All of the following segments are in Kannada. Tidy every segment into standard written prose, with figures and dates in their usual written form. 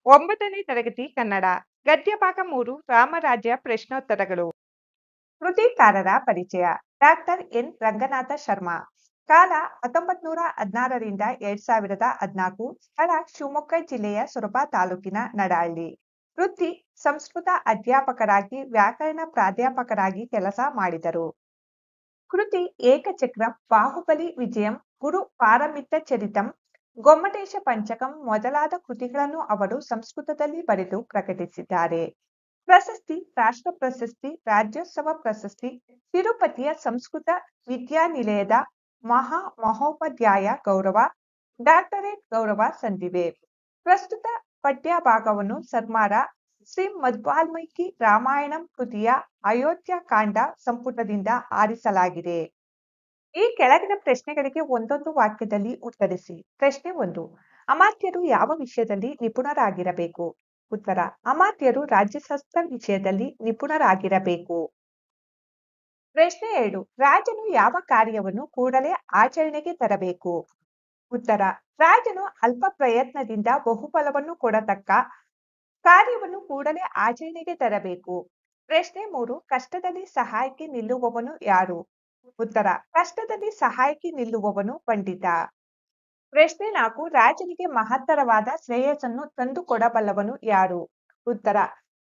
9ನೇ ತರಗತಿ ಕನ್ನಡ ಗದ್ಯಭಾಗ 3 ರಾಮರಾಜ್ಯ ಪ್ರಶ್ನೋತ್ತರಗಳು ಕೃತಿಕಾರರ ಪರಿಚಯ ಡಾಕ್ಟರ್ ಎನ್ ರಂಗನಾಥ ಶರ್ಮಾ ಕಾಲ 1916 2014 ಸ್ಥಳ ಶಿವಮೊಗ್ಗ ಜಿಲ್ಲೆಯ ಸೊರಬ ತಾಲೂಕಿನ ನಡಹಳ್ಳಿ ವೃತ್ತಿ ಸಂಸ್ಕೃತ ಅಧ್ಯಾಪಕರಾಗಿ ವ್ಯಾಕರಣ ಪ್ರಾಧ್ಯಾಪಕರಾಗಿ ಕೆಲಸ ಮಾಡಿದರು ಕೃತಿ ಏಕಚಕ್ರಂ ಬಾಹುಬಲಿ ವಿಜಯಂ ಗುರು ಪಾರಮಿತ ಚರಿತಂ ಗೊಮ್ಮಟೇಶ ಪಂಚಕಂ ಮೊದಲಾದ ಕೃತಿಗಳನ್ನು ಅವರು ಸಂಸ್ಕೃತದಲ್ಲಿ ಬರೆದು ಪ್ರಕಟಿಸಿದ್ದಾರೆ ಪ್ರಶಸ್ತಿ ರಾಷ್ಟ್ರ ಪ್ರಶಸ್ತಿ ರಾಜ್ಯೋತ್ಸವ ಪ್ರಶಸ್ತಿ ತಿರುಪತಿಯ ಸಂಸ್ಕೃತ ವಿದ್ಯಾನಿಲಯದ ಮಹೋಪಾಧ್ಯಾಯ ಗೌರವ ಡಾಕ್ಟರೇಟ್ ಗೌರವ ಸಂದಿವೆ ಪ್ರಸ್ತುತ ಪಠ್ಯಭಾಗವನ್ನು ಸರ್ಮಾರ ಶ್ರೀ ಮಧ್ವಾಲ್ಮೀಕಿ ರಾಮಾಯಣಂ ಕೃತಿಯ ಅಯೋಧ್ಯ ಕಾಂಡ ಸಂಪುಟದಿಂದ ಆರಿಸಲಾಗಿದೆ ಈ ಕೆಳಗಿನ ಪ್ರಶ್ನೆಗಳಿಗೆ ಒಂದೊಂದು ವಾಕ್ಯದಲ್ಲಿ ಉತ್ತರಿಸಿ ಪ್ರಶ್ನೆ 1 ಅಮಾತ್ಯರು ಯಾವ ವಿಷಯದಲ್ಲಿ ನಿಪುಣರಾಗಿರಬೇಕು ಉತ್ತರ ಅಮಾತ್ಯರು ರಾಜ್ಯಶಾಸ್ತ್ರ ವಿಷಯದಲ್ಲಿ ನಿಪುಣರಾಗಿರಬೇಕು ಪ್ರಶ್ನೆ 2 ರಾಜನು ಯಾವ ಕಾರ್ಯವನ್ನು ಕೂಡಲೇ ಆಚರಣೆಗೆ ತರಬೇಕು ಉತ್ತರ ರಾಜನು ಅಲ್ಪ ಪ್ರಯತ್ನದಿಂದ ಬಹುಫಲವನ್ನು ಕೊಡತಕ್ಕ ಕಾರ್ಯವನ್ನು ಕೂಡಲೇ ಆಚರಣೆಗೆ ತರಬೇಕು ಪ್ರಶ್ನೆ 3 ಕಷ್ಟದಲ್ಲಿ ಸಹಾಯಕ್ಕೆ ನಿಲ್ಲುವವನು ಯಾರು ಉತ್ತರ ಕಷ್ಟದಲ್ಲಿ ಸಹಾಯಕ್ಕೆ ನಿಲ್ಲುವವನು ಪಂಡಿತ ಪ್ರಶ್ನೆ 4 ರಾಜನಿಗೆ ಮಹತ್ತರವಾದ ಶ್ರೇಯಸ್ಸನ್ನು ತಂದುಕೊಡಬಲ್ಲವನು ಯಾರು ಉತ್ತರ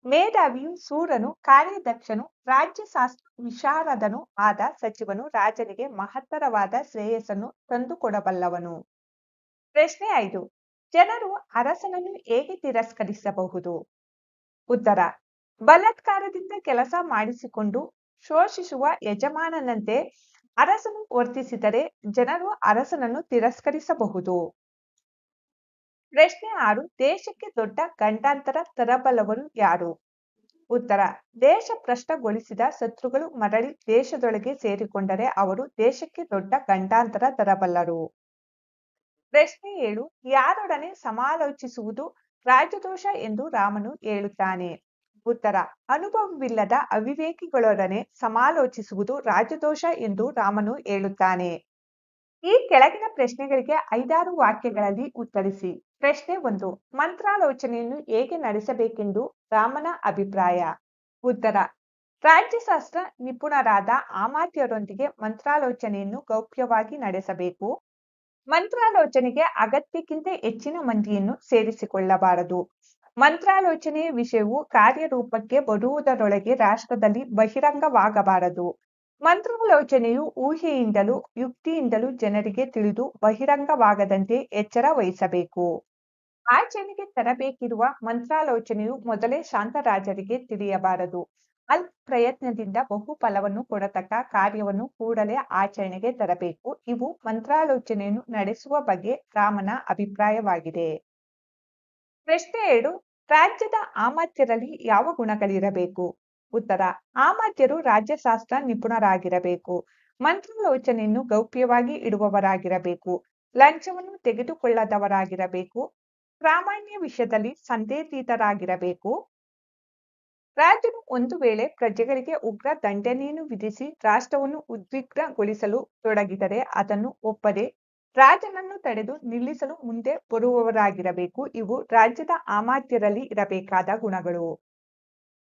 ಮೇಧಾವಿಯು ಸೂರನು ಕಾರ್ಯದಕ್ಷನು ರಾಜ್ಯಶಾಸ್ತ್ರ ವಿಶಾರದನು ಆದ ಸಚಿವನು ರಾಜನಿಗೆ ಮಹತ್ತರವಾದ ಶ್ರೇಯಸ್ಸನ್ನು ತಂದುಕೊಡಬಲ್ಲವನು ಪ್ರಶ್ನೆ 5 ಜನರು ಅರಸನನ್ನು ಹೇಗೆ ತಿರಸ್ಕರಿಸಬಹುದು ಉತ್ತರ ಬಲಾತ್ಕಾರದಿಂದ ಕೆಲಸ ಮಾಡಿಸಿಕೊಂಡು ಶೋಷಿಸುವ ಯಜಮಾನನಂತೆ ಅರಸನು ವರ್ತಿಸಿದರೆ ಜನರು ಅರಸನನ್ನು ತಿರಸ್ಕರಿಸಬಹುದು ಪ್ರಶ್ನೆ 6 ದೇಶಕ್ಕೆ ದೊಡ್ಡ ಗಂಡಾಂತರ ತರಬಲ್ಲವರು ಯಾರು ಉತ್ತರ ದೇಶ ಭ್ರಷ್ಟಗೊಳಿಸಿದ ಶತ್ರುಗಳು ಮರಳಿ ದೇಶದೊಳಗೆ ಸೇರಿಕೊಂಡರೆ ಅವರು ದೇಶಕ್ಕೆ ದೊಡ್ಡ ಗಂಡಾಂತರ ತರಬಲ್ಲರು ಪ್ರಶ್ನೆ 7 ಯಾರೊಡನೆ ಸಮಾಲೋಚಿಸುವುದು ರಾಜದೋಷ ಎಂದು ರಾಮನು ಹೇಳುತ್ತಾನೆ ಉತ್ತರ ಅನುಭವವಿಲ್ಲದ ಅವಿವೇಕಿಗಳೊಡನೆ ಸಮಾಲೋಚಿಸುವುದು ರಾಜದೋಷ ಎಂದು ರಾಮನು ಹೇಳುತ್ತಾನೆ ಈ ಕೆಳಗಿನ ಪ್ರಶ್ನೆಗಳಿಗೆ 5-6 ವಾಕ್ಯಗಳಲ್ಲಿ ಉತ್ತರಿಸಿ ಪ್ರಶ್ನೆ 1 ಮಂತ್ರಾಲೋಚನೆಯನ್ನು ಹೇಗೆ ನಡೆಸಬೇಕೆಂದು ರಾಮನ ಅಭಿಪ್ರಾಯ ಉತ್ತರ ರಾಜ್ಯಶಾಸ್ತ್ರ ನಿಪುಣರಾದ ಅಮಾತ್ಯರೊಂದಿಗೆ ಮಂತ್ರಾಲೋಚನೆಯನ್ನು ಗೌಪ್ಯವಾಗಿ ನಡೆಸಬೇಕು ಮಂತ್ರಾಲೋಚನೆಗೆ ಅಗತ್ಯಕ್ಕಿಂತ ಹೆಚ್ಚಿನ ಮಂದಿಯನ್ನು ಸೇರಿಸಿಕೊಳ್ಳಬಾರದು ಮಂತ್ರಾಲೋಚನೆಯ ವಿಷಯವು ಕಾರ್ಯರೂಪಕ್ಕೆ ಬರುವುದರೊಳಗೆ ರಾಷ್ಟ್ರದಲ್ಲಿ ಬಹಿರಂಗವಾಗಬಾರದು ಮಂತ್ರಾಲೋಚನೆಯು ಊಹೆಯಿಂದಲೂ ಯುಕ್ತಿಯಿಂದಲೂ ಜನರಿಗೆ ತಿಳಿದು ಬಹಿರಂಗವಾಗದಂತೆ ಎಚ್ಚರ ವಹಿಸಬೇಕು ಆಚರಣೆಗೆ ತರಬೇಕಿರುವ ಮಂತ್ರಾಲೋಚನೆಯು ಮೊದಲೇ ಶಾಂತರಾಜರಿಗೆ ತಿಳಿಯಬಾರದು ಅಲ್ಪ ಪ್ರಯತ್ನದಿಂದ ಬಹು ಫಲವನ್ನು ಕೊಡತಕ್ಕ ಕಾರ್ಯವನ್ನು ಕೂಡಲೇ ಆಚರಣೆಗೆ ತರಬೇಕು ಇವು ಮಂತ್ರಾಲೋಚನೆಯನ್ನು ನಡೆಸುವ ಬಗ್ಗೆ ರಾಮನ ಅಭಿಪ್ರಾಯವಾಗಿದೆ ಪ್ರಶ್ನೆ 2 ರಾಜ್ಯದ ಅಮಾತ್ಯರಲ್ಲಿ ಯಾವ ಗುಣಗಳಿರಬೇಕು ಉತ್ತರ ಅಮಾತ್ಯರು ರಾಜ್ಯಶಾಸ್ತ್ರ ನಿಪುಣರಾಗಿರಬೇಕು ಮಂತ್ರಾಲೋಚನೆಯನ್ನು ಗೌಪ್ಯವಾಗಿ ಇಡುವವರಾಗಿರಬೇಕು ಲಂಚವನ್ನು ತೆಗೆದುಕೊಳ್ಳದವರಾಗಿರಬೇಕು ಪ್ರಾಮಾಣ್ಯ ವಿಷಯದಲ್ಲಿ ಸಂದೇಹಿತರಾಗಿರಬೇಕು ರಾಜನು ಒಂದು ವೇಳೆ ಪ್ರಜೆಗಳಿಗೆ ಉಗ್ರ ದಂಡನೆಯನ್ನು ವಿಧಿಸಿ ರಾಷ್ಟ್ರವನ್ನು ಉದ್ವಿಗ್ನಗೊಳಿಸಲು ತೊಡಗಿದರೆ ಅದನ್ನು ಒಪ್ಪದೆ ರಾಜನನ್ನು ತಡೆದು ನಿಲ್ಲಿಸಲು ಮುಂದೆ ಬರುವವರಾಗಿರಬೇಕು ಇವು ರಾಜ್ಯದ ಅಮಾತ್ಯರಲ್ಲಿ ಇರಬೇಕಾದ ಗುಣಗಳು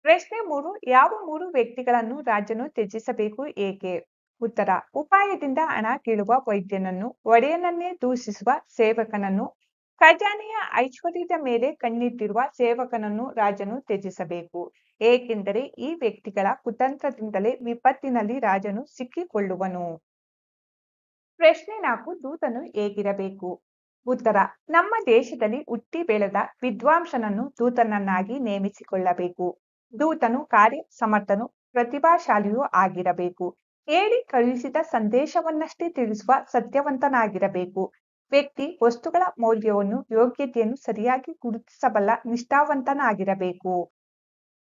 ಪ್ರಶ್ನೆ 3 ಯಾವ 3 ವ್ಯಕ್ತಿಗಳನ್ನು ರಾಜನು ತ್ಯಜಿಸಬೇಕು ಏಕೆ ಉತ್ತರ ಉಪಾಯದಿಂದ ಹಣ ಕೀಳುವ ವೈದ್ಯನನ್ನು ಒಡೆಯನನ್ನೇ ದೂಷಿಸುವ ಸೇವಕನನ್ನು ಖಜಾನೆಯ ಐಶ್ವರ್ಯದ ಮೇಲೆ ಕಣ್ಣಿಟ್ಟಿರುವ ಸೇವಕನನ್ನು ರಾಜನು ತ್ಯಜಿಸಬೇಕು ಏಕೆಂದರೆ ಈ ವ್ಯಕ್ತಿಗಳ ಕುತಂತ್ರದಿಂದಲೇ ವಿಪತ್ತಿನಲ್ಲಿ ರಾಜನು ಸಿಕ್ಕಿಕೊಳ್ಳುವನು ಪ್ರಶ್ನೆ 4 ದೂತನು ಹೇಗಿರಬೇಕು ಉತ್ತರ ನಮ್ಮ ದೇಶದಲ್ಲಿ ಹುಟ್ಟಿ ಬೆಳೆದ ವಿದ್ವಾಂಸನನ್ನು ದೂತನನ್ನಾಗಿ ನೇಮಿಸಿಕೊಳ್ಳಬೇಕು ದೂತನು ಕಾರ್ಯ ಸಮರ್ಥನು ಪ್ರತಿಭಾಶಾಲಿಯೂ ಆಗಿರಬೇಕು ಹೇಳಿ ಕಳುಹಿಸಿದ ಸಂದೇಶವನ್ನಷ್ಟೇ ತಿಳಿಸುವ ಸತ್ಯವಂತನಾಗಿರಬೇಕು ವ್ಯಕ್ತಿ ವಸ್ತುಗಳ ಮೌಲ್ಯವನ್ನು ಯೋಗ್ಯತೆಯನ್ನು ಸರಿಯಾಗಿ ಗುರುತಿಸಬಲ್ಲ ನಿಷ್ಠಾವಂತನಾಗಿರಬೇಕು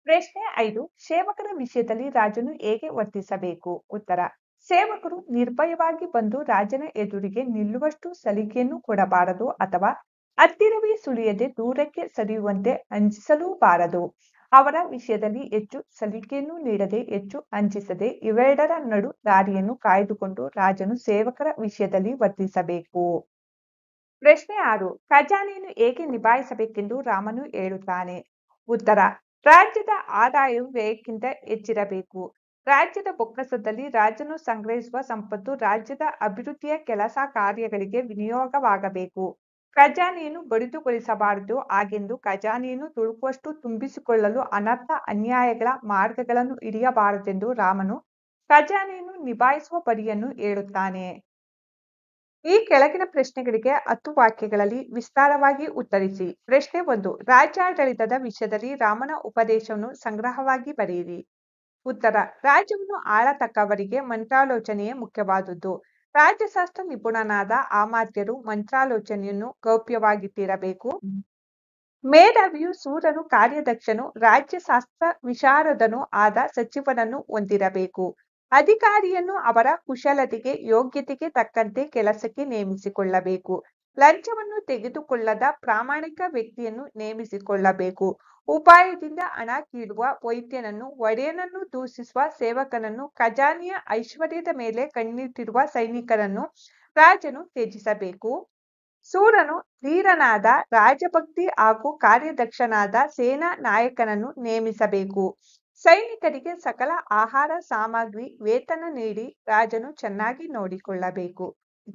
ಪ್ರಶ್ನೆ 5 ಸೇವಕರ ವಿಷಯದಲ್ಲಿ ರಾಜನು ಹೇಗೆ ವರ್ತಿಸಬೇಕು ಉತ್ತರ ಸೇವಕರು ನಿರ್ಭಯವಾಗಿ ಬಂದು ರಾಜನ ಎದುರಿಗೆ ನಿಲ್ಲುವಷ್ಟು ಸಲಿಗೆಯನ್ನು ಕೊಡಬಾರದು ಅಥವಾ ಹತ್ತಿರವೇ ಸುಳಿಯದೆ ದೂರಕ್ಕೆ ಸರಿಯುವಂತೆ ಅಂಜಿಸಲೂಬಾರದು ಅವರ ವಿಷಯದಲ್ಲಿ ಹೆಚ್ಚು ಸಲಿಗೆಯನ್ನು ನೀಡದೆ ಹೆಚ್ಚು ಅಂಜಿಸದೆ ಇವೆರಡರ ನಡು ದಾರಿಯನ್ನು ಕಾಯ್ದುಕೊಂಡು ರಾಜನು ಸೇವಕರ ವಿಷಯದಲ್ಲಿ ವರ್ತಿಸಬೇಕು ಪ್ರಶ್ನೆ 6. ಖಜಾನೆಯನ್ನು ಹೇಗೆ ನಿಭಾಯಿಸಬೇಕೆಂದು ರಾಮನು ಹೇಳುತ್ತಾನೆ? ಉತ್ತರ. ರಾಜ್ಯದ ಆದಾಯವು ವ್ಯಯಕ್ಕಿಂತ ಹೆಚ್ಚಿರಬೇಕು. ರಾಜ್ಯದ ಬೊಕ್ಕಸದಲ್ಲಿ ರಾಜನು ಸಂಗ್ರಹಿಸುವ ಸಂಪತ್ತು ರಾಜ್ಯದ ಅಭಿವೃದ್ಧಿಯ ಕೆಲಸ ಕಾರ್ಯಗಳಿಗೆ ವಿನಿಯೋಗವಾಗಬೇಕು. ಖಜಾನೆಯನ್ನು ಬಡಿದುಗೊಳಿಸಬಾರದು. ಹಾಗೆಂದು ಖಜಾನೆಯನ್ನು ತುಳುಕುವಷ್ಟು ತುಂಬಿಸಿಕೊಳ್ಳಲು ಅನರ್ಥ ಅನ್ಯಾಯಗಳ ಮಾರ್ಗಗಳನ್ನು ಹಿಡಿಯಬಾರದೆಂದು ರಾಮನು ಖಜಾನೆಯನ್ನು ನಿಭಾಯಿಸುವ ಪರಿಯನ್ನು ಹೇಳುತ್ತಾನೆ. ಈ ಕೆಳಗಿನ ಪ್ರಶ್ನೆಗಳಿಗೆ 10 ವಾಕ್ಯಗಳಲ್ಲಿ ವಿಸ್ತಾರವಾಗಿ ಉತ್ತರಿಸಿ. ಪ್ರಶ್ನೆ 1. ರಾಜ್ಯಾಡಳಿತದ ವಿಷಯದಲ್ಲಿ ರಾಮನ ಉಪದೇಶವನ್ನು ಸಂಗ್ರಹವಾಗಿ ಬರೆಯಿರಿ. ಉತ್ತರ. ರಾಜ್ಯವನ್ನು ಆಳತಕ್ಕವರಿಗೆ ಮಂತ್ರಾಲೋಚನೆಯೇ ಮುಖ್ಯವಾದುದು. ರಾಜ್ಯಶಾಸ್ತ್ರ ನಿಪುಣನಾದ ಅಮಾತ್ಯರು ಮಂತ್ರಾಲೋಚನೆಯನ್ನು ಗೌಪ್ಯವಾಗಿಟ್ಟಿರಬೇಕು. ಮೇಧಾವಿಯು ಶೂರನು ಕಾರ್ಯದಕ್ಷನು ರಾಜ್ಯಶಾಸ್ತ್ರ ವಿಶಾರದನೂ ಆದ ಸಚಿವನನ್ನು ಹೊಂದಿರಬೇಕು. ಅಧಿಕಾರಿಯನ್ನು ಅವರ ಕುಶಲತೆಗೆ ಯೋಗ್ಯತೆಗೆ ತಕ್ಕಂತೆ ಕೆಲಸಕ್ಕೆ ನೇಮಿಸಿಕೊಳ್ಳಬೇಕು. ಲಂಚವನ್ನು ತೆಗೆದುಕೊಳ್ಳದ ಪ್ರಾಮಾಣಿಕ ವ್ಯಕ್ತಿಯನ್ನು ನೇಮಿಸಿಕೊಳ್ಳಬೇಕು. ಉಪಾಯದಿಂದ ಹಣ ಕೀಳುವ ವೈದ್ಯನನ್ನು, ಒಡೆಯನನ್ನು ದೂಷಿಸುವ ಸೇವಕನನ್ನು, ಖಜಾನೆಯ ಐಶ್ವರ್ಯದ ಮೇಲೆ ಕಣ್ಣಿಟ್ಟಿರುವ ಸೈನಿಕರನ್ನು ರಾಜನು ತ್ಯಜಿಸಬೇಕು. ಶೂರನು ಧೀರನಾದ ರಾಜಭಕ್ತಿ ಹಾಗೂ ಕಾರ್ಯದಕ್ಷನಾದ ಸೇನಾ ನಾಯಕನನ್ನು ನೇಮಿಸಬೇಕು. ಸೈನಿಕರಿಗೆ ಸಕಲ ಆಹಾರ ಸಾಮಗ್ರಿ ವೇತನ ನೀಡಿ ರಾಜನು ಚೆನ್ನಾಗಿ ನೋಡಿಕೊಳ್ಳಬೇಕು.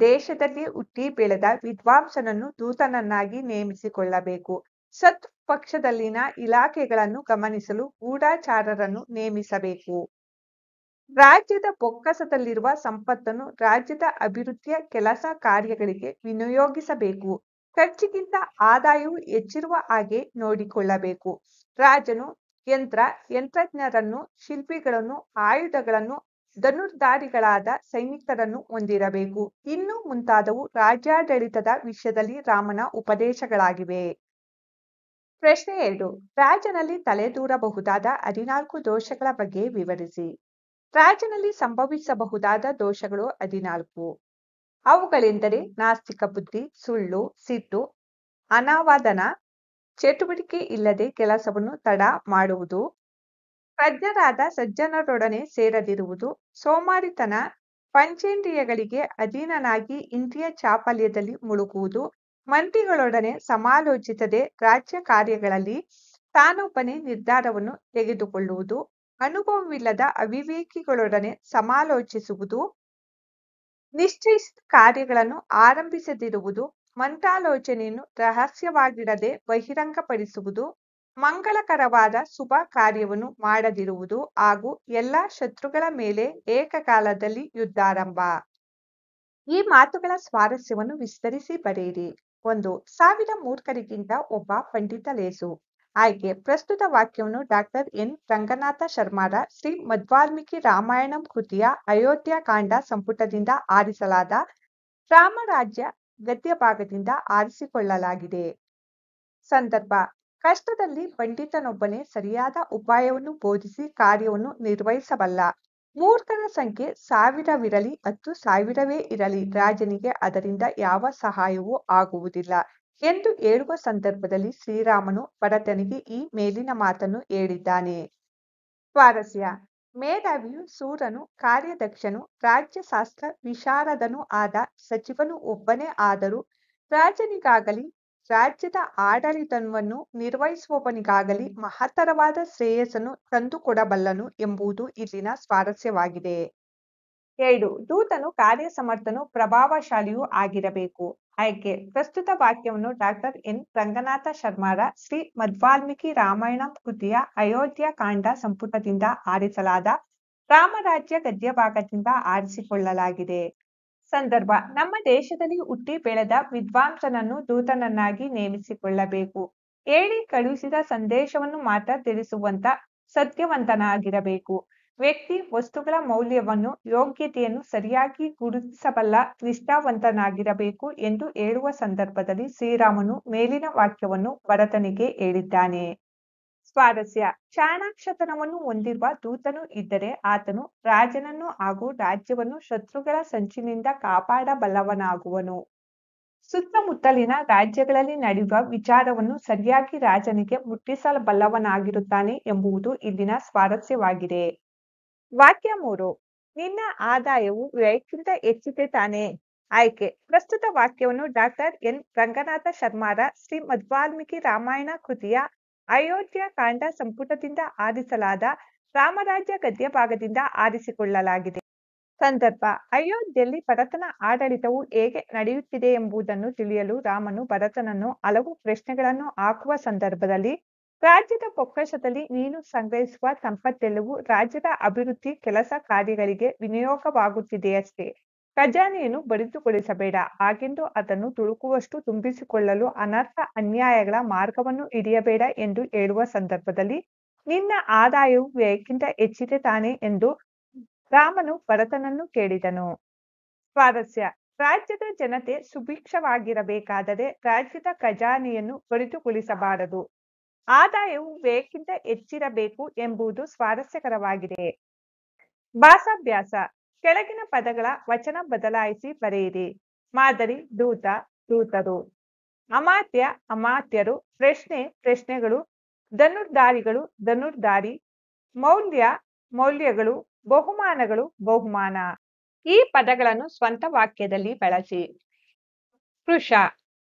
ದೇಶದಲ್ಲಿ ಹುಟ್ಟಿ ಬೆಳೆದ ವಿದ್ವಾಂಸನನ್ನು ದೂತನನ್ನಾಗಿ ನೇಮಿಸಿಕೊಳ್ಳಬೇಕು. ಶತ್ರು ಪಕ್ಷದಲ್ಲಿನ ಇಲಾಖೆಗಳನ್ನು ಗಮನಿಸಲು ಗೂಢಚಾರರನ್ನು ನೇಮಿಸಬೇಕು. ರಾಜ್ಯದ ಬೊಕ್ಕಸದಲ್ಲಿರುವ ಸಂಪತ್ತನ್ನು ರಾಜ್ಯದ ಅಭಿವೃದ್ಧಿಯ ಕೆಲಸ ಕಾರ್ಯಗಳಿಗೆ ವಿನಿಯೋಗಿಸಬೇಕು. ಖರ್ಚಿಗಿಂತ ಆದಾಯವು ಹೆಚ್ಚಿರುವ ಹಾಗೆ ನೋಡಿಕೊಳ್ಳಬೇಕು. ರಾಜನು ಯಂತ್ರಜ್ಞರನ್ನು, ಶಿಲ್ಪಿಗಳನ್ನು, ಆಯುಧಗಳನ್ನು, ಧನುರ್ಧಾರಿಗಳಾದ ಸೈನಿಕರನ್ನು ಹೊಂದಿರಬೇಕು. ಇನ್ನು ಮುಂತಾದವು ರಾಜ್ಯಾಡಳಿತದ ವಿಷಯದಲ್ಲಿ ರಾಮನ ಉಪದೇಶಗಳಾಗಿವೆ. ಪ್ರಶ್ನೆ 2. ರಾಜನಲ್ಲಿ ತಲೆದೂರಬಹುದಾದ 14 ದೋಷಗಳ ಬಗ್ಗೆ ವಿವರಿಸಿ. ರಾಜನಲ್ಲಿ ಸಂಭವಿಸಬಹುದಾದ ದೋಷಗಳು 14. ಅವುಗಳೆಂದರೆ ನಾಸ್ತಿಕ ಬುದ್ಧಿ, ಸುಳ್ಳು, ಸಿಟ್ಟು, ಅನಾವಧಾನ, ಚಟುವಟಿಕೆ ಇಲ್ಲದೆ ಕೆಲಸವನ್ನು ತಡ ಮಾಡುವುದು, ಪ್ರಜ್ಞರಾದ ಸಜ್ಜನರೊಡನೆ ಸೇರದಿರುವುದು, ಸೋಮಾರಿತನ, ಪಂಚೇಂದ್ರಿಯಗಳಿಗೆ ಅಧೀನನಾಗಿ ಇಂದ್ರಿಯ ಚಾಪಲ್ಯದಲ್ಲಿ ಮುಳುಗುವುದು, ಮಂತ್ರಿಗಳೊಡನೆ ಸಮಾಲೋಚಿಸದೆ ರಾಜ್ಯ ಕಾರ್ಯಗಳಲ್ಲಿ ತಾನೊಬ್ಬನೇ ನಿರ್ಧಾರವನ್ನು ತೆಗೆದುಕೊಳ್ಳುವುದು, ಅನುಭವವಿಲ್ಲದ ಅವಿವೇಕಿಗಳೊಡನೆ ಸಮಾಲೋಚಿಸುವುದು, ನಿಶ್ಚಯಿಸಿದ ಕಾರ್ಯಗಳನ್ನು ಆರಂಭಿಸದಿರುವುದು, ಮಂತ್ರಾಲೋಚನೆಯನ್ನು ರಹಸ್ಯವಾಗಿಡದೆ ಬಹಿರಂಗಪಡಿಸುವುದು, ಮಂಗಳಕರವಾದ ಶುಭ ಕಾರ್ಯವನ್ನು ಮಾಡದಿರುವುದು ಹಾಗೂ ಎಲ್ಲ ಶತ್ರುಗಳ ಮೇಲೆ ಏಕಕಾಲದಲ್ಲಿ ಯುದ್ಧಾರಂಭ. ಈ ಮಾತುಗಳ ಸ್ವಾರಸ್ಯವನ್ನು ವಿಸ್ತರಿಸಿ ಬರೆಯಿರಿ. 1. 1000 ಮೂರ್ಖರಿಗಿಂತ ಒಬ್ಬ ಪಂಡಿತ ಲೇಸು. ಆಯ್ಕೆ. ಪ್ರಸ್ತುತ ವಾಕ್ಯವನ್ನು ಡಾ ಎನ್. ರಂಗನಾಥ ಶರ್ಮಾರ ಶ್ರೀ ಮಧ್ವಾಲ್ಮೀಕಿ ರಾಮಾಯಣಂ ಕೃತಿಯ ಅಯೋಧ್ಯಕಾಂಡ ಸಂಪುಟದಿಂದ ಆರಿಸಲಾದ ರಾಮರಾಜ್ಯ ಗದ್ಯ ಭಾಗದಿಂದ ಆರಿಸಿಕೊಳ್ಳಲಾಗಿದೆ. ಸಂದರ್ಭ. ಕಷ್ಟದಲ್ಲಿ ಪಂಡಿತನೊಬ್ಬನೇ ಸರಿಯಾದ ಉಪಾಯವನ್ನು ಬೋಧಿಸಿ ಕಾರ್ಯವನ್ನು ನಿರ್ವಹಿಸಬಲ್ಲ. ಮೂರ್ಖರ ಸಂಖ್ಯೆ 1000ವಿರಲಿ 10,000ವೇ ಇರಲಿ ರಾಜನಿಗೆ ಅದರಿಂದ ಯಾವ ಸಹಾಯವೂ ಆಗುವುದಿಲ್ಲ ಎಂದು ಹೇಳುವ ಸಂದರ್ಭದಲ್ಲಿ ಶ್ರೀರಾಮನು ಭರತನಿಗೆ ಈ ಮೇಲಿನ ಮಾತನ್ನು ಹೇಳಿದ್ದಾನೆ. ಸ್ವಾರಸ್ಯ. ಮೇಧಾವಿಯು ಶೂರನು ಕಾರ್ಯದಕ್ಷನು ರಾಜ್ಯಶಾಸ್ತ್ರ ವಿಶಾರದನೂ ಆದ ಸಚಿವನು ಒಬ್ಬನೇ ಆದರೂ ರಾಜನಿಗಾಗಲಿ ರಾಜ್ಯದ ಆಡಳಿತವನ್ನು ನಿರ್ವಹಿಸುವವನಿಗಾಗಲಿ ಮಹತ್ತರವಾದ ಶ್ರೇಯಸ್ಸನ್ನು ತಂದುಕೊಡಬಲ್ಲನು ಎಂಬುದು ಇಲ್ಲಿನ ಸ್ವಾರಸ್ಯವಾಗಿದೆ. 2. ದೂತನು ಕಾರ್ಯಸಮರ್ಥನೂ ಪ್ರಭಾವಶಾಲಿಯೂ ಆಗಿರಬೇಕು. ಆಯ್ಕೆ. ಪ್ರಸ್ತುತ ವಾಕ್ಯವನ್ನು ಡಾ ಎನ್. ರಂಗನಾಥ ಶರ್ಮಾರ ಶ್ರೀ ಮಧ್ವಾಲ್ಮೀಕಿ ರಾಮಾಯಣಂ ಕೃತಿಯ ಅಯೋಧ್ಯಕಾಂಡ ಸಂಪುಟದಿಂದ ಆರಿಸಲಾದ ರಾಮರಾಜ್ಯ ಗದ್ಯ ಭಾಗದಿಂದ ಆರಿಸಿಕೊಳ್ಳಲಾಗಿದೆ. ಸಂದರ್ಭ. ನಮ್ಮ ದೇಶದಲ್ಲಿ ಹುಟ್ಟಿ ಬೆಳೆದ ವಿದ್ವಾಂಸನನ್ನು ದೂತನನ್ನಾಗಿ ನೇಮಿಸಿಕೊಳ್ಳಬೇಕು. ಹೇಳಿ ಕಳುಹಿಸಿದ ಸಂದೇಶವನ್ನು ಮಾತ್ರ ತಿಳಿಸುವಂತ ಸತ್ಯವಂತನಾಗಿರಬೇಕು. ವ್ಯಕ್ತಿ ವಸ್ತುಗಳ ಮೌಲ್ಯವನ್ನು ಯೋಗ್ಯತೆಯನ್ನು ಸರಿಯಾಗಿ ಗುರುತಿಸಬಲ್ಲ ನಿಷ್ಠಾವಂತನಾಗಿರಬೇಕು ಎಂದು ಹೇಳುವ ಸಂದರ್ಭದಲ್ಲಿ ಶ್ರೀರಾಮನು ಮೇಲಿನ ವಾಕ್ಯವನ್ನು ಭರತನಿಗೆ ಹೇಳಿದ್ದಾನೆ. ಸ್ವಾರಸ್ಯ. ಚಾಣಾಕ್ಷತನವನ್ನು ಹೊಂದಿರುವ ದೂತನು ಇದ್ದರೆ ಆತನು ರಾಜನನ್ನು ಹಾಗೂ ರಾಜ್ಯವನ್ನು ಶತ್ರುಗಳ ಸಂಚಿನಿಂದ ಕಾಪಾಡಬಲ್ಲವನಾಗುವನು. ಸುತ್ತಮುತ್ತಲಿನ ರಾಜ್ಯಗಳಲ್ಲಿ ನಡೆಯುವ ವಿಚಾರವನ್ನು ಸರಿಯಾಗಿ ರಾಜನಿಗೆ ಮುಟ್ಟಿಸಬಲ್ಲವನಾಗಿರುತ್ತಾನೆ ಎಂಬುದು ಇಲ್ಲಿನ ಸ್ವಾರಸ್ಯವಾಗಿದೆ. ವಾಕ್ಯ 3. ನಿನ್ನ ಆದಾಯವು ವ್ಯಯಕ್ಕಿಂತ ಹೆಚ್ಚಿದೆ ತಾನೇ? ಆಯ್ಕೆ ಪ್ರಸ್ತುತ ವಾಕ್ಯವನ್ನು ಡಾಕ್ಟರ್ ಎನ್ ರಂಗನಾಥ ಶರ್ಮಾರ ಶ್ರೀ ಮಧ್ವಾಲ್ಮೀಕಿ ರಾಮಾಯಣ ಕೃತಿಯ ಅಯೋಧ್ಯ ಕಾಂಡ ಸಂಪುಟದಿಂದ ಆರಿಸಲಾದ ರಾಮರಾಜ್ಯ ಗದ್ಯ ಭಾಗದಿಂದ ಆರಿಸಿಕೊಳ್ಳಲಾಗಿದೆ. ಸಂದರ್ಭ ಅಯೋಧ್ಯೆಯಲ್ಲಿ ಭರತನ ಆಡಳಿತವು ಹೇಗೆ ನಡೆಯುತ್ತಿದೆ ಎಂಬುದನ್ನು ತಿಳಿಯಲು ರಾಮನು ಭರತನನ್ನು ಹಲವು ಪ್ರಶ್ನೆಗಳನ್ನು ಹಾಕುವ ಸಂದರ್ಭದಲ್ಲಿ ರಾಜ್ಯದ ಪೊಕ್ಕಸದಲ್ಲಿ ನೀನು ಸಂಗ್ರಹಿಸುವ ಸಂಪತ್ತೆಲ್ಲವೂ ರಾಜ್ಯದ ಅಭಿವೃದ್ಧಿ ಕೆಲಸ ಕಾರ್ಯಗಳಿಗೆ ವಿನಿಯೋಗವಾಗುತ್ತಿದೆಯಷ್ಟೇ. ಖಜಾನೆಯನ್ನು ಬರಿದುಗೊಳಿಸಬೇಡ, ಹಾಗೆಂದು ಅದನ್ನು ತುಳುಕುವಷ್ಟು ತುಂಬಿಸಿಕೊಳ್ಳಲು ಅನರ್ಥ ಅನ್ಯಾಯಗಳ ಮಾರ್ಗವನ್ನು ಹಿಡಿಯಬೇಡ ಎಂದು ಹೇಳುವ ಸಂದರ್ಭದಲ್ಲಿ ನಿನ್ನ ಆದಾಯವು ವ್ಯಯಕ್ಕಿಂತ ಹೆಚ್ಚಿದೆ ತಾನೆ ಎಂದು ರಾಮನು ಭರತನನ್ನು ಕೇಳಿದನು. ಸ್ವಾರಸ್ಯ ರಾಜ್ಯದ ಜನತೆ ಸುಭಿಕ್ಷವಾಗಿರಬೇಕಾದರೆ ರಾಜ್ಯದ ಖಜಾನೆಯನ್ನು ಬರಿದುಗೊಳಿಸಬಾರದು. ಆದಾಯವು ವ್ಯಯಕ್ಕಿಂತ ಹೆಚ್ಚಿರಬೇಕು ಎಂಬುದು ಸ್ವಾರಸ್ಯಕರವಾಗಿದೆ. ಭಾಷಾಭ್ಯಾಸ ಕೆಳಗಿನ ಪದಗಳ ವಚನ ಬದಲಾಯಿಸಿ ಬರೆಯಿರಿ. ಮಾದರಿ ದೂತ ದೂತರು, ಅಮಾತ್ಯ ಅಮಾತ್ಯರು, ಪ್ರಶ್ನೆ ಪ್ರಶ್ನೆಗಳು, ಧನುರ್ಧಾರಿಗಳು ಧನುರ್ಧಾರಿ, ಮೌಲ್ಯ ಮೌಲ್ಯಗಳು, ಬಹುಮಾನಗಳು ಬಹುಮಾನ. ಈ ಪದಗಳನ್ನು ಸ್ವಂತ ವಾಕ್ಯದಲ್ಲಿ ಬಳಸಿ. ಕೃಶ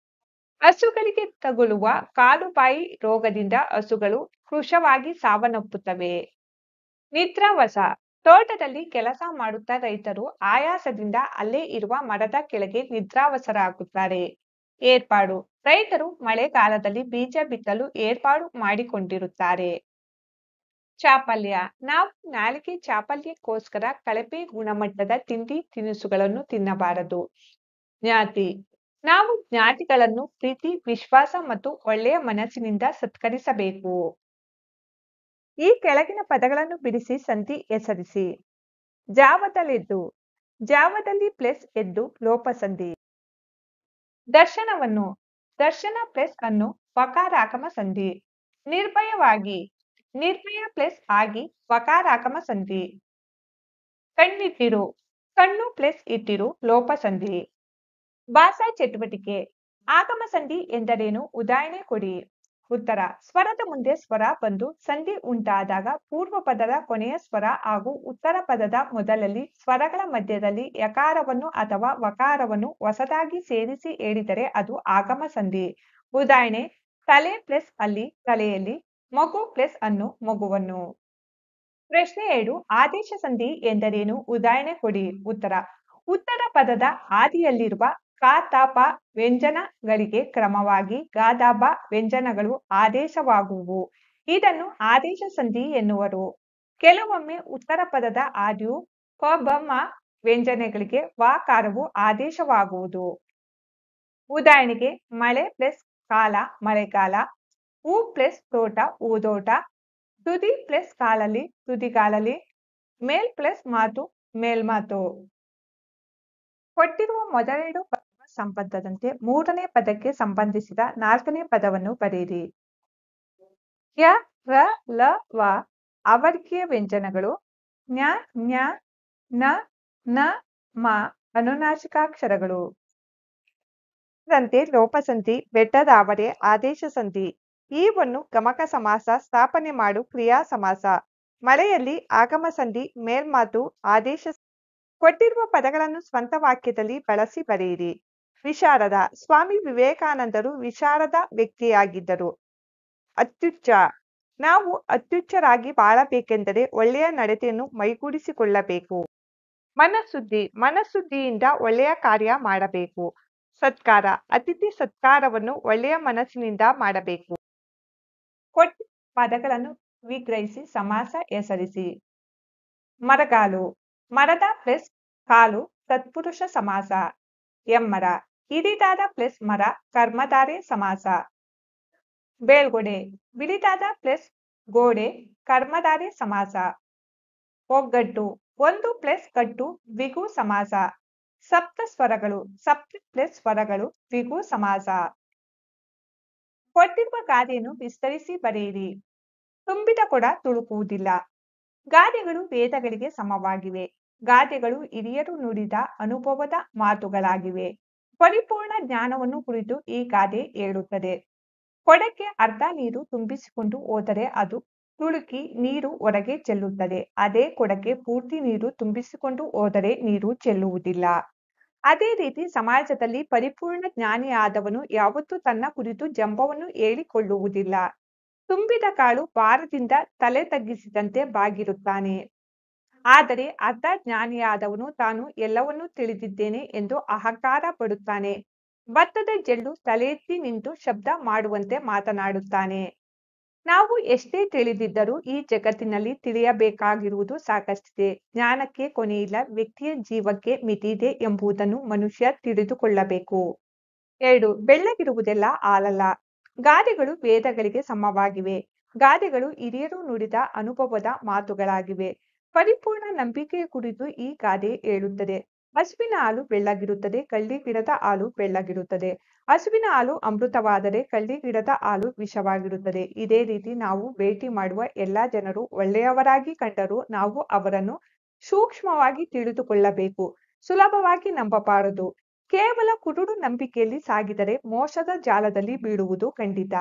ಹಸುಗಳಿಗೆ ತಗುಲುವ ಕಾಲುಬಾಯಿ ರೋಗದಿಂದ ಹಸುಗಳು ಕೃಶವಾಗಿ ಸಾವನ್ನಪ್ಪುತ್ತವೆ. ನಿದ್ರಾವಸ ತೋಟದಲ್ಲಿ ಕೆಲಸ ಮಾಡುತ್ತಾ ರೈತರು ಆಯಾಸದಿಂದ ಅಲ್ಲೇ ಇರುವ ಮರದ ಕೆಳಗೆ ನಿದ್ರಾವಸರಾಗುತ್ತಾರೆ. ಏರ್ಪಾಡು ರೈತರು ಮಳೆಗಾಲದಲ್ಲಿ ಬೀಜ ಬಿತ್ತಲು ಏರ್ಪಾಡು ಮಾಡಿಕೊಂಡಿರುತ್ತಾರೆ. ಚಾಪಲ್ಯ ನಾವು ನಾಲಿಗೆ ಚಾಪಲ್ಯಕ್ಕೋಸ್ಕರ ಕಳಪೆ ಗುಣಮಟ್ಟದ ತಿಂಡಿ ತಿನಿಸುಗಳನ್ನು ತಿನ್ನಬಾರದು. ಜ್ಞಾತಿ ನಾವು ಜ್ಞಾತಿಗಳನ್ನು ಪ್ರೀತಿ ವಿಶ್ವಾಸ ಮತ್ತು ಒಳ್ಳೆಯ ಮನಸ್ಸಿನಿಂದ ಸತ್ಕರಿಸಬೇಕು. ಈ ಕೆಳಗಿನ ಪದಗಳನ್ನು ಬಿಡಿಸಿ ಸಂಧಿ ಹೆಸರಿಸಿ. ಜಾವದಲೆದ್ದು ಜಾವದಲ್ಲಿ ಪ್ಲಸ್ ಎದ್ದು ಲೋಪಸಂಧಿ. ದರ್ಶನವನ್ನು ದರ್ಶನ ಪ್ಲಸ್ ಅನ್ನು ವಕಾರಾಗಮ ಸಂಧಿ. ನಿರ್ಭಯವಾಗಿ ನಿರ್ಭಯ ಪ್ಲಸ್ ಆಗಿ ವಕಾರಾಗಮ ಸಂಧಿ. ಕಣ್ಣಿಟ್ಟಿರು ಕಣ್ಣು ಪ್ಲಸ್ ಇಟ್ಟಿರು ಲೋಪಸಂಧಿ. ಭಾಷಾ ಚಟುವಟಿಕೆ ಆಗಮ ಸಂಧಿ ಎಂದರೇನು ಉದಾಹರಣೆ ಕೊಡಿ. ಉತ್ತರ ಸ್ವರದ ಮುಂದೆ ಸ್ವರ ಬಂದು ಸಂಧಿ ಉಂಟಾದಾಗ ಪೂರ್ವ ಪದದ ಕೊನೆಯ ಸ್ವರ ಹಾಗೂ ಉತ್ತರ ಪದದ ಮೊದಲಲ್ಲಿ ಸ್ವರಗಳ ಮಧ್ಯದಲ್ಲಿ ಯಕಾರವನ್ನು ಅಥವಾ ವಕಾರವನ್ನು ಹೊಸದಾಗಿ ಸೇರಿಸಿ ಹೇಳಿದರೆ ಅದು ಆಗಮ ಸಂಧಿ. ಉದಾಹರಣೆ ತಲೆ ಪ್ಲಸ್ ಅಲ್ಲಿ ತಲೆಯಲ್ಲಿ, ಮಗು ಪ್ಲಸ್ ಅನ್ನು ಮಗುವನ್ನು. ಪ್ರಶ್ನೆ 2 ಆದೇಶ ಸಂಧಿ ಎಂದರೇನು ಉದಾಹರಣೆ ಕೊಡಿ. ಉತ್ತರ ಉತ್ತರ ಪದದ ಆದಿಯಲ್ಲಿರುವ ಕ ತ ಪ ವ್ಯಂಜನಗಳಿಗೆ ಕ್ರಮವಾಗಿ ಗ ದ ಬ ವ್ಯಂಜನಗಳು ಆದೇಶವಾಗುವು. ಇದನ್ನು ಆದೇಶ ಸಂಧಿ ಎನ್ನುವರು. ಕೆಲವೊಮ್ಮೆ ಉತ್ತರ ಪದದ ಆದಿಯು ಪ ಬ ಮ ವ್ಯಂಜನಗಳಿಗೆ ವಕಾರವು ಆದೇಶವಾಗುವುದು. ಉದಾಹರಣೆಗೆ ಮಳೆ ಪ್ಲಸ್ ಕಾಲ ಮಳೆಗಾಲ, ಹೂ ಪ್ಲಸ್ ತೋಟ ಹೂದೋಟ, ತುದಿ ಪ್ಲಸ್ ಕಾಲಲ್ಲಿ ತುದಿಗಾಲಲ್ಲಿ, ಮೇಲ್ ಪ್ಲಸ್ ಮಾತು ಮೇಲ್ಮಾತು. ಕೊಟ್ಟಿರುವ ಮೊದಲೆರಡು ಪದಗಳ ಸಂಬಂಧದಂತೆ ಮೂರನೇ ಪದಕ್ಕೆ ಸಂಬಂಧಿಸಿದ ನಾಲ್ಕನೇ ಪದವನ್ನು ಬರೆಯಿರಿ. ಯ ರ ಲ ವ ಅವರ್ಗೀಯ ವ್ಯಂಜನಗಳು, ಜ್ಞ ಜ್ಞ ನ ನ ಮ ಅನುನಾಸಿಕಾಕ್ಷರಗಳು. ರಂತೆ ಲೋಪಸಂಧಿ, ಬೆಟ್ಟದಾವರೆ ಆದೇಶ ಸಂಧಿ. ಈವನ್ನು ಗಮಕ ಸಮಾಸ, ಸ್ಥಾಪನೆ ಮಾಡು ಕ್ರಿಯಾ ಸಮಾಸ. ಮಳೆಯಲ್ಲಿ ಆಗಮ ಸಂಧಿ, ಮೇಲ್ಮಾತು ಆದೇಶ. ಕೊಟ್ಟಿರುವ ಪದಗಳನ್ನು ಸ್ವಂತ ವಾಕ್ಯದಲ್ಲಿ ಬಳಸಿ ಬರೆಯಿರಿ. ವಿಶಾರದ ಸ್ವಾಮಿ ವಿವೇಕಾನಂದರು ವಿಶಾರದ ವ್ಯಕ್ತಿಯಾಗಿದ್ದರು. ಅತ್ಯುಚ್ಚ ನಾವು ಅತ್ಯುಚ್ಚರಾಗಿ ಬಾಳಬೇಕೆಂದರೆ ಒಳ್ಳೆಯ ನಡತೆಯನ್ನು ಮೈಗೂಡಿಸಿಕೊಳ್ಳಬೇಕು. ಮನಃಶುದ್ಧಿ ಮನಃಶುದ್ಧಿಯಿಂದ ಒಳ್ಳೆಯ ಕಾರ್ಯ ಮಾಡಬೇಕು. ಸತ್ಕಾರ ಅತಿಥಿ ಸತ್ಕಾರವನ್ನು ಒಳ್ಳೆಯ ಮನಸ್ಸಿನಿಂದ ಮಾಡಬೇಕು. ಕೊಟ್ಟ ಪದಗಳನ್ನು ವಿಗ್ರಹಿಸಿ ಸಮಾಸ ಹೆಸರಿಸಿ. ಮರಗಾಲು ಮರದ ಪ್ಲಸ್ ಕಾಲು ತತ್ಪುರುಷ ಸಮಾಸ. ಎಮ್ಮರ ಹಿರಿದಾದ ಪ್ಲಸ್ ಮರ ಕರ್ಮಧಾರೆ ಸಮಾಸ. ಬೇಳ್ಗೊಡೆ ಬಿಳಿದಾದ ಪ್ಲಸ್ ಗೋಡೆ ಕರ್ಮಧಾರೆ ಸಮಾಸ. ಒಗ್ಗಟ್ಟು ಒಂದು ಪ್ಲಸ್ ಕಟ್ಟು ದ್ವಿಗು ಸಮಾಸ. ಸಪ್ತ ಸ್ವರಗಳು ಸಪ್ತ ಪ್ಲಸ್ ಸ್ವರಗಳು ದ್ವಿಗು ಸಮಾಸ. ಕೊಟ್ಟಿರುವ ಗಾದೆಯನ್ನು ವಿಸ್ತರಿಸಿ ಬರೆಯಿರಿ. ತುಂಬಿದ ಕೊಡ ತುಳುಕುವುದಿಲ್ಲ. ಗಾದೆಗಳು ವೇದಗಳಿಗೆ ಸಮವಾಗಿವೆ. ಗಾದೆಗಳು ಹಿರಿಯರು ನುಡಿದ ಅನುಭವದ ಮಾತುಗಳಾಗಿವೆ. ಪರಿಪೂರ್ಣ ಜ್ಞಾನವನ್ನು ಕುರಿತು ಈ ಗಾದೆ ಹೇಳುತ್ತದೆ. ಕೊಡಕ್ಕೆ ಅರ್ಧ ನೀರು ತುಂಬಿಸಿಕೊಂಡು ಹೋದರೆ ಅದು ತುಳುಕಿ ನೀರು ಹೊರಗೆ ಚೆಲ್ಲುತ್ತದೆ. ಅದೇ ಕೊಡಕ್ಕೆ ಪೂರ್ತಿ ನೀರು ತುಂಬಿಸಿಕೊಂಡು ಹೋದರೆ ನೀರು ಚೆಲ್ಲುವುದಿಲ್ಲ. ಅದೇ ರೀತಿ ಸಮಾಜದಲ್ಲಿ ಪರಿಪೂರ್ಣ ಜ್ಞಾನಿಯಾದವನು ಯಾವತ್ತೂ ತನ್ನ ಕುರಿತು ಜಂಬವನ್ನು ಹೇಳಿಕೊಳ್ಳುವುದಿಲ್ಲ. ತುಂಬಿದ ಕಾಳು ಭಾರದಿಂದ ತಲೆ ತಗ್ಗಿಸಿದಂತೆ ಬಾಗಿರುತ್ತಾನೆ. ಆದರೆ ಅರ್ಧ ಜ್ಞಾನಿಯಾದವನು ತಾನು ಎಲ್ಲವನ್ನೂ ತಿಳಿದಿದ್ದೇನೆ ಎಂದು ಅಹಂಕಾರ ಪಡುತ್ತಾನೆ. ಭತ್ತದ ಜಲ್ಲು ತಲೆ ಎತ್ತಿ ನಿಂತು ಶಬ್ದ ಮಾಡುವಂತೆ ಮಾತನಾಡುತ್ತಾನೆ. ನಾವು ಎಷ್ಟೇ ತಿಳಿದಿದ್ದರೂ ಈ ಜಗತ್ತಿನಲ್ಲಿ ತಿಳಿಯಬೇಕಾಗಿರುವುದು ಸಾಕಷ್ಟಿದೆ. ಜ್ಞಾನಕ್ಕೆ ಕೊನೆಯಿಲ್ಲ, ವ್ಯಕ್ತಿಯ ಜೀವಕ್ಕೆ ಮಿತಿಯಿದೆ ಎಂಬುದನ್ನು ಮನುಷ್ಯ ತಿಳಿದುಕೊಳ್ಳಬೇಕು. 2. ಬೆಳ್ಳಗಿರುವುದೆಲ್ಲ ಹಾಲಲ್ಲ. ಗಾದೆಗಳು ವೇದಗಳಿಗೆ ಸಮವಾಗಿವೆ. ಗಾದೆಗಳು ಹಿರಿಯರು ನುಡಿದ ಅನುಭವದ ಮಾತುಗಳಾಗಿವೆ. ಪರಿಪೂರ್ಣ ನಂಬಿಕೆಯ ಕುರಿತು ಈ ಗಾದೆ ಹೇಳುತ್ತದೆ. ಹಸುವಿನ ಹಾಲು ಬೆಳ್ಳಗಿರುತ್ತದೆ, ಕಳ್ಳಿಗಿಡದ ಹಾಲು ಬೆಳ್ಳಗಿರುತ್ತದೆ. ಹಸುವಿನ ಹಾಲು ಅಮೃತವಾದರೆ ಕಳ್ಳಿಗಿಡದ ಹಾಲು ವಿಷವಾಗಿರುತ್ತದೆ. ಇದೇ ರೀತಿ ನಾವು ಭೇಟಿ ಮಾಡುವ ಎಲ್ಲ ಜನರು ಒಳ್ಳೆಯವರಾಗಿ ಕಂಡರೂ ನಾವು ಅವರನ್ನು ಸೂಕ್ಷ್ಮವಾಗಿ ತಿಳಿದುಕೊಳ್ಳಬೇಕು. ಸುಲಭವಾಗಿ ನಂಬಬಾರದು. ಕೇವಲ ಕುರುಡು ನಂಬಿಕೆಯಲ್ಲಿ ಸಾಗಿದರೆ ಮೋಸದ ಜಾಲದಲ್ಲಿ ಬೀಳುವುದು ಖಂಡಿತ.